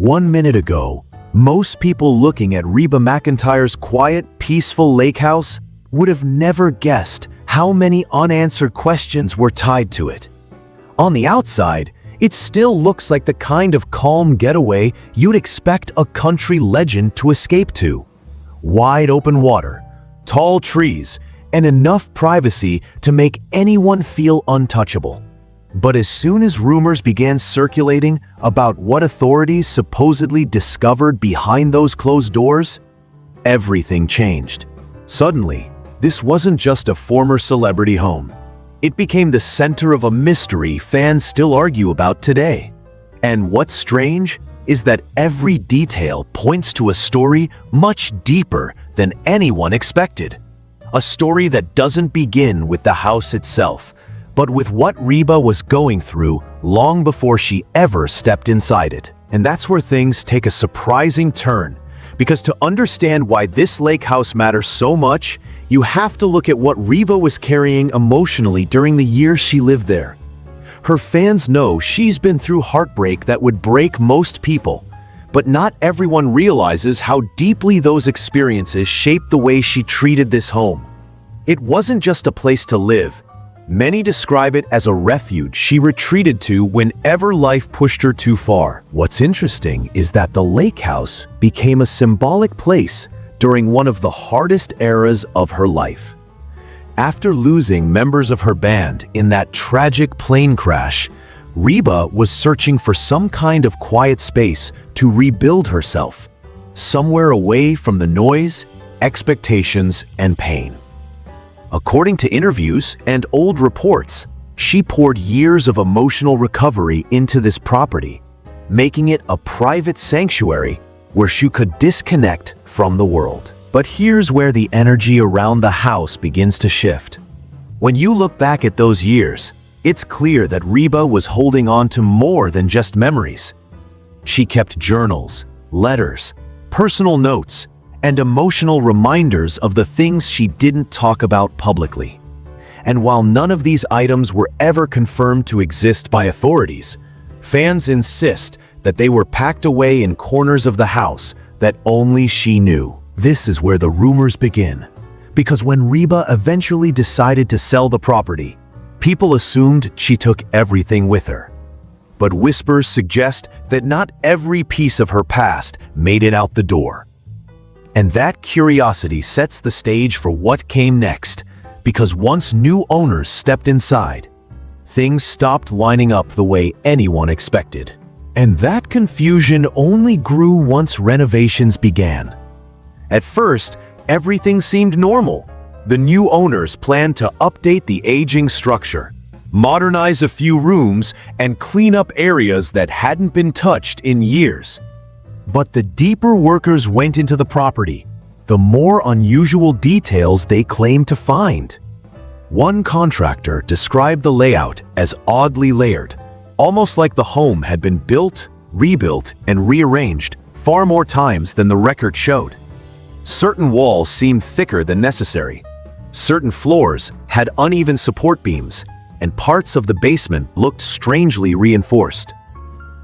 1 minute ago, most people looking at Reba McEntire's quiet, peaceful lake house would have never guessed how many unanswered questions were tied to it. On the outside, it still looks like the kind of calm getaway you'd expect a country legend to escape to. Wide open water, tall trees, and enough privacy to make anyone feel untouchable. But as soon as rumors began circulating about what authorities supposedly discovered behind those closed doors, everything changed. Suddenly, this wasn't just a former celebrity home. It became the center of a mystery fans still argue about today. And what's strange is that every detail points to a story much deeper than anyone expected. A story that doesn't begin with the house itself, but with what Reba was going through long before she ever stepped inside it. And that's where things take a surprising turn, because to understand why this lake house matters so much, you have to look at what Reba was carrying emotionally during the years she lived there. Her fans know she's been through heartbreak that would break most people, but not everyone realizes how deeply those experiences shaped the way she treated this home. It wasn't just a place to live. Many describe it as a refuge she retreated to whenever life pushed her too far. What's interesting is that the lake house became a symbolic place during one of the hardest eras of her life. After losing members of her band in that tragic plane crash, Reba was searching for some kind of quiet space to rebuild herself, somewhere away from the noise, expectations, and pain. According to interviews and old reports, she poured years of emotional recovery into this property, making it a private sanctuary where she could disconnect from the world. But here's where the energy around the house begins to shift. When you look back at those years, it's clear that Reba was holding on to more than just memories. She kept journals, letters, personal notes, and emotional reminders of the things she didn't talk about publicly. And while none of these items were ever confirmed to exist by authorities, fans insist that they were packed away in corners of the house that only she knew. This is where the rumors begin, because when Reba eventually decided to sell the property, people assumed she took everything with her. But whispers suggest that not every piece of her past made it out the door. And that curiosity sets the stage for what came next, because once new owners stepped inside, things stopped lining up the way anyone expected. And that confusion only grew once renovations began. At first, everything seemed normal. The new owners planned to update the aging structure, modernize a few rooms, and clean up areas that hadn't been touched in years. But the deeper workers went into the property, the more unusual details they claimed to find. One contractor described the layout as oddly layered, almost like the home had been built, rebuilt, and rearranged far more times than the record showed. Certain walls seemed thicker than necessary. Certain floors had uneven support beams, and parts of the basement looked strangely reinforced.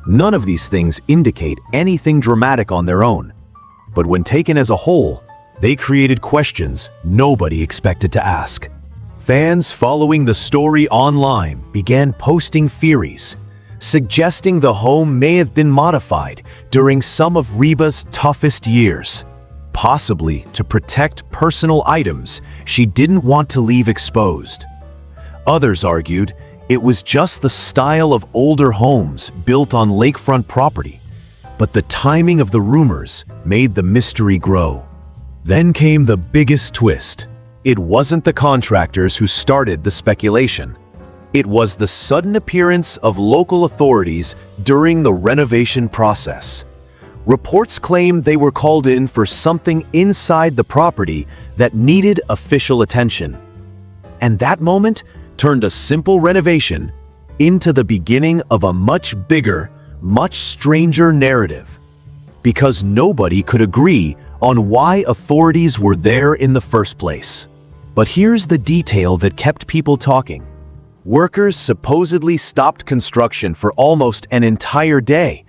None of these things indicate anything dramatic on their own, but when taken as a whole, they created questions nobody expected to ask. Fans following the story online began posting theories, suggesting the home may have been modified during some of Reba's toughest years, possibly to protect personal items she didn't want to leave exposed. Others argued it was just the style of older homes built on lakefront property, but the timing of the rumors made the mystery grow. Then came the biggest twist. It wasn't the contractors who started the speculation. It was the sudden appearance of local authorities during the renovation process. Reports claim they were called in for something inside the property that needed official attention. And that moment turned a simple renovation into the beginning of a much bigger, much stranger narrative. Because nobody could agree on why authorities were there in the first place. But here's the detail that kept people talking. Workers supposedly stopped construction for almost an entire day,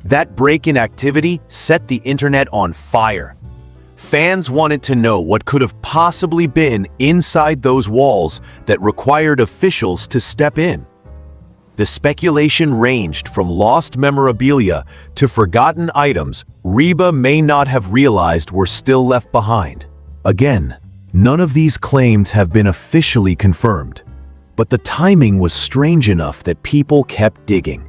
That break-in activity set the internet on fire. Fans wanted to know what could have possibly been inside those walls that required officials to step in. The speculation ranged from lost memorabilia to forgotten items Reba may not have realized were still left behind. Again, none of these claims have been officially confirmed, but the timing was strange enough that people kept digging.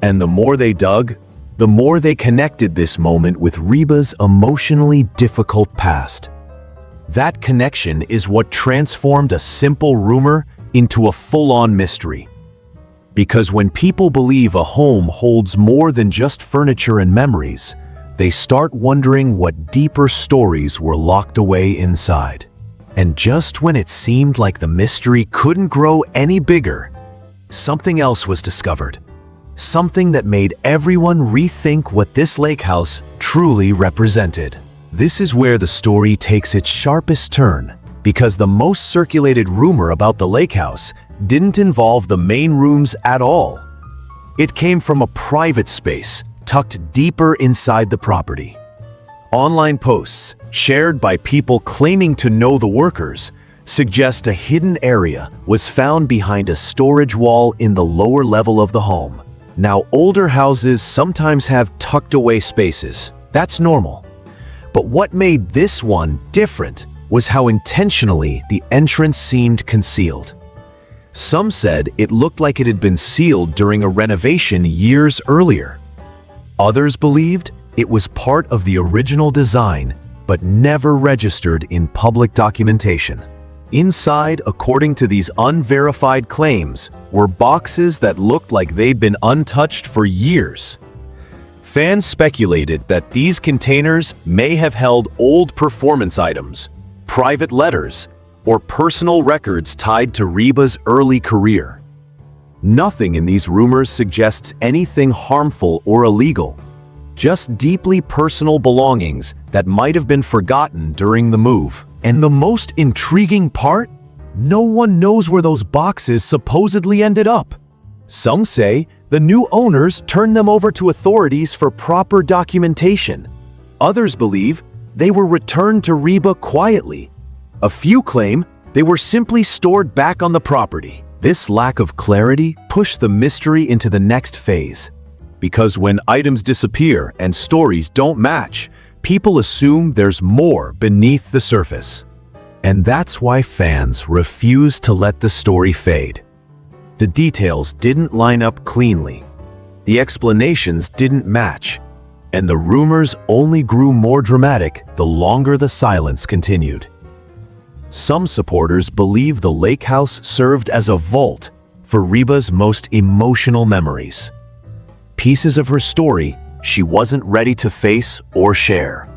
And the more they dug, the more they connected this moment with Reba's emotionally difficult past. That connection is what transformed a simple rumor into a full-on mystery. Because when people believe a home holds more than just furniture and memories, they start wondering what deeper stories were locked away inside. And just when it seemed like the mystery couldn't grow any bigger, something else was discovered. Something that made everyone rethink what this lake house truly represented. This is where the story takes its sharpest turn, because the most circulated rumor about the lake house didn't involve the main rooms at all. It came from a private space tucked deeper inside the property. Online posts, shared by people claiming to know the workers, suggest a hidden area was found behind a storage wall in the lower level of the home. Now, older houses sometimes have tucked-away spaces. That's normal. But what made this one different was how intentionally the entrance seemed concealed. Some said it looked like it had been sealed during a renovation years earlier. Others believed it was part of the original design, but never registered in public documentation. Inside, according to these unverified claims, were boxes that looked like they'd been untouched for years. Fans speculated that these containers may have held old performance items, private letters, or personal records tied to Reba's early career. Nothing in these rumors suggests anything harmful or illegal, just deeply personal belongings that might have been forgotten during the move. And the most intriguing part? No one knows where those boxes supposedly ended up. Some say the new owners turned them over to authorities for proper documentation. Others believe they were returned to Reba quietly. A few claim they were simply stored back on the property. This lack of clarity pushed the mystery into the next phase. Because when items disappear and stories don't match, people assume there's more beneath the surface. And that's why fans refuse to let the story fade. The details didn't line up cleanly. The explanations didn't match. And the rumors only grew more dramatic the longer the silence continued. Some supporters believe the lake house served as a vault for Reba's most emotional memories. Pieces of her story she wasn't ready to face or share.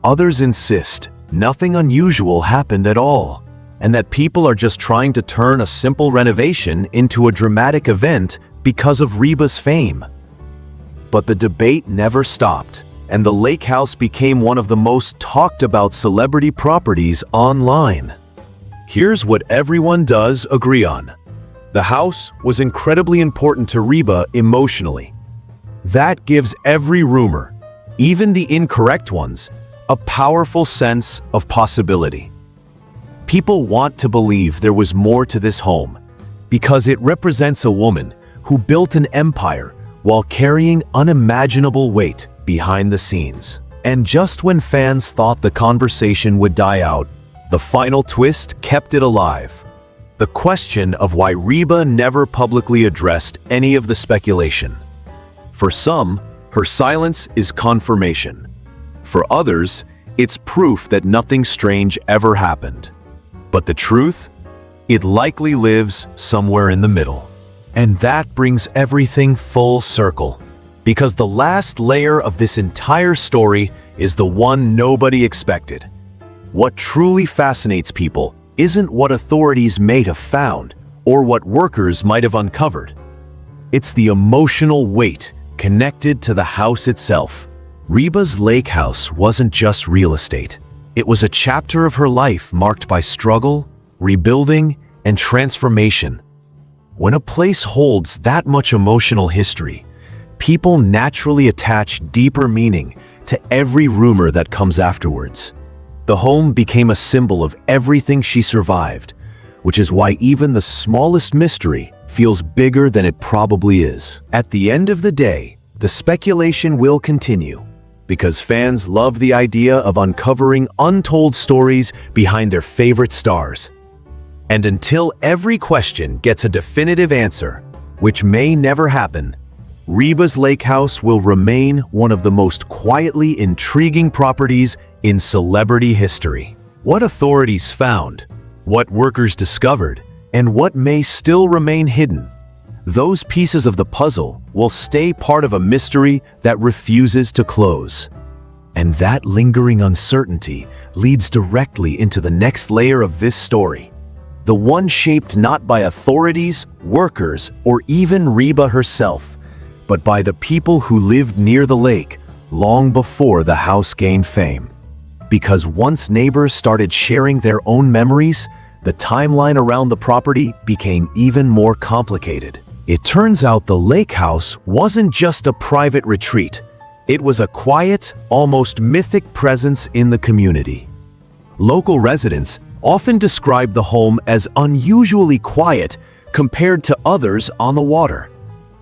Others insist nothing unusual happened at all, and that people are just trying to turn a simple renovation into a dramatic event because of Reba's fame. But the debate never stopped, and the lake house became one of the most talked about celebrity properties online. Here's what everyone does agree on. The house was incredibly important to Reba emotionally. That gives every rumor, even the incorrect ones, a powerful sense of possibility. People want to believe there was more to this home because it represents a woman who built an empire while carrying unimaginable weight behind the scenes. And just when fans thought the conversation would die out, the final twist kept it alive. The question of why Reba never publicly addressed any of the speculation. For some, her silence is confirmation. For others, it's proof that nothing strange ever happened. But the truth? It likely lives somewhere in the middle. And that brings everything full circle. Because the last layer of this entire story is the one nobody expected. What truly fascinates people isn't what authorities may have found or what workers might have uncovered. It's the emotional weight connected to the house itself. Reba's lake house wasn't just real estate. It was a chapter of her life marked by struggle, rebuilding, and transformation. When a place holds that much emotional history, People naturally attach deeper meaning to every rumor that comes afterwards. The home became a symbol of everything she survived, which is why even the smallest mystery feels bigger than it probably is. At the end of the day, the speculation will continue, because fans love the idea of uncovering untold stories behind their favorite stars. And until every question gets a definitive answer, which may never happen, Reba's Lake House will remain one of the most quietly intriguing properties in celebrity history. What authorities found, what workers discovered, and what may still remain hidden, those pieces of the puzzle will stay part of a mystery that refuses to close. And that lingering uncertainty leads directly into the next layer of this story, the one shaped not by authorities, workers, or even Reba herself, but by the people who lived near the lake long before the house gained fame. Because once neighbors started sharing their own memories, the timeline around the property became even more complicated. It turns out the lake house wasn't just a private retreat. It was a quiet, almost mythic presence in the community. Local residents often described the home as unusually quiet compared to others on the water.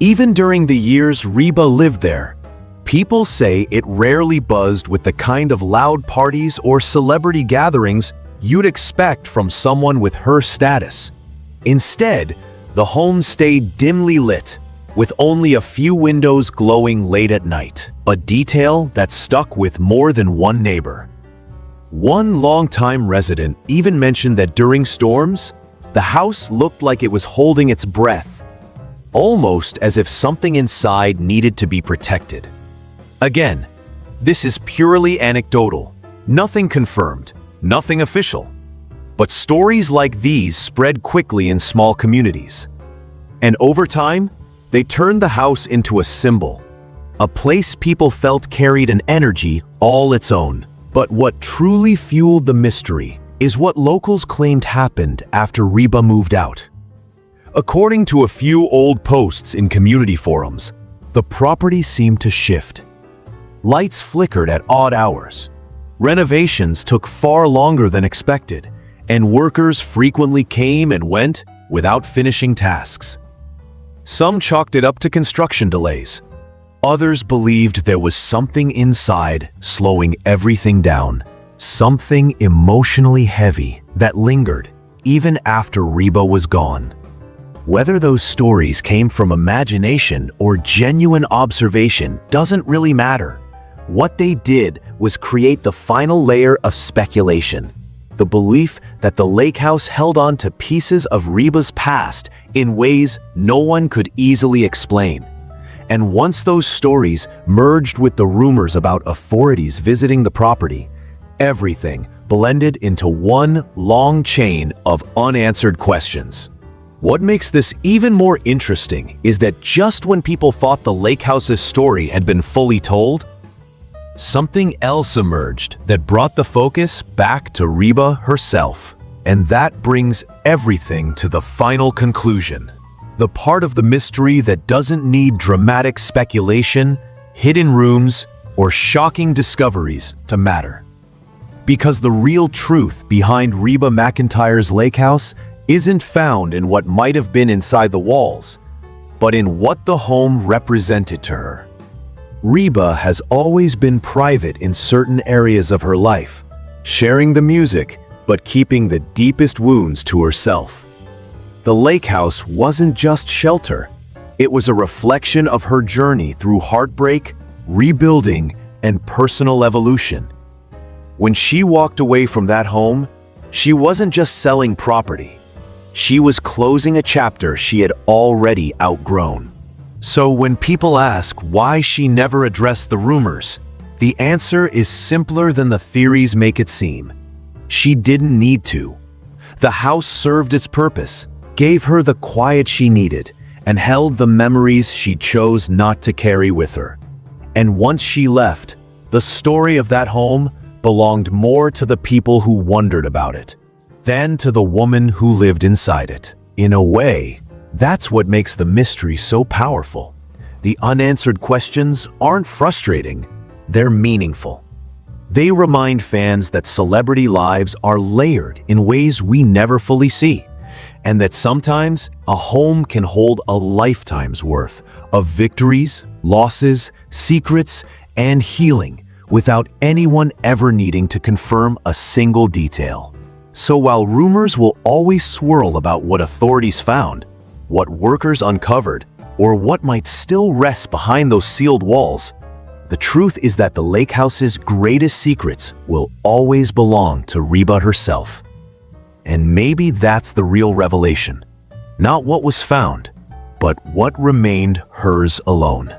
Even during the years Reba lived there, people say it rarely buzzed with the kind of loud parties or celebrity gatherings you'd expect from someone with her status. Instead, the home stayed dimly lit, with only a few windows glowing late at night, a detail that stuck with more than one neighbor. One longtime resident even mentioned that during storms, the house looked like it was holding its breath, almost as if something inside needed to be protected. Again, this is purely anecdotal, nothing confirmed, nothing official. But stories like these spread quickly in small communities. And over time, they turned the house into a symbol, a place people felt carried an energy all its own. But what truly fueled the mystery is what locals claimed happened after Reba moved out. According to a few old posts in community forums, the property seemed to shift. Lights flickered at odd hours. Renovations took far longer than expected, and workers frequently came and went without finishing tasks. Some chalked it up to construction delays. Others believed there was something inside slowing everything down, something emotionally heavy that lingered even after Reba was gone. Whether those stories came from imagination or genuine observation doesn't really matter. What they did was create the final layer of speculation, the belief that the lake house held on to pieces of Reba's past in ways no one could easily explain. And once those stories merged with the rumors about authorities visiting the property, everything blended into one long chain of unanswered questions. What makes this even more interesting is that just when people thought the lake house's story had been fully told, something else emerged that brought the focus back to Reba herself. And that brings everything to the final conclusion. The part of the mystery that doesn't need dramatic speculation, hidden rooms, or shocking discoveries to matter. Because the real truth behind Reba McEntire's lake house isn't found in what might have been inside the walls, but in what the home represented to her. Reba has always been private in certain areas of her life, sharing the music but keeping the deepest wounds to herself. The lake house wasn't just shelter, it was a reflection of her journey through heartbreak, rebuilding, and personal evolution. When she walked away from that home, she wasn't just selling property. She was closing a chapter she had already outgrown. So when people ask why she never addressed the rumors, the answer is simpler than the theories make it seem. She didn't need to. The house served its purpose, gave her the quiet she needed, and held the memories she chose not to carry with her. And once she left, the story of that home belonged more to the people who wondered about it than to the woman who lived inside it. In a way, that's what makes the mystery so powerful. The unanswered questions aren't frustrating, they're meaningful. They remind fans that celebrity lives are layered in ways we never fully see, and that sometimes a home can hold a lifetime's worth of victories, losses, secrets, and healing without anyone ever needing to confirm a single detail. So while rumors will always swirl about what authorities found, what workers uncovered, or what might still rest behind those sealed walls, the truth is that the Lakehouse's greatest secrets will always belong to Reba herself. And maybe that's the real revelation. Not what was found, but what remained hers alone.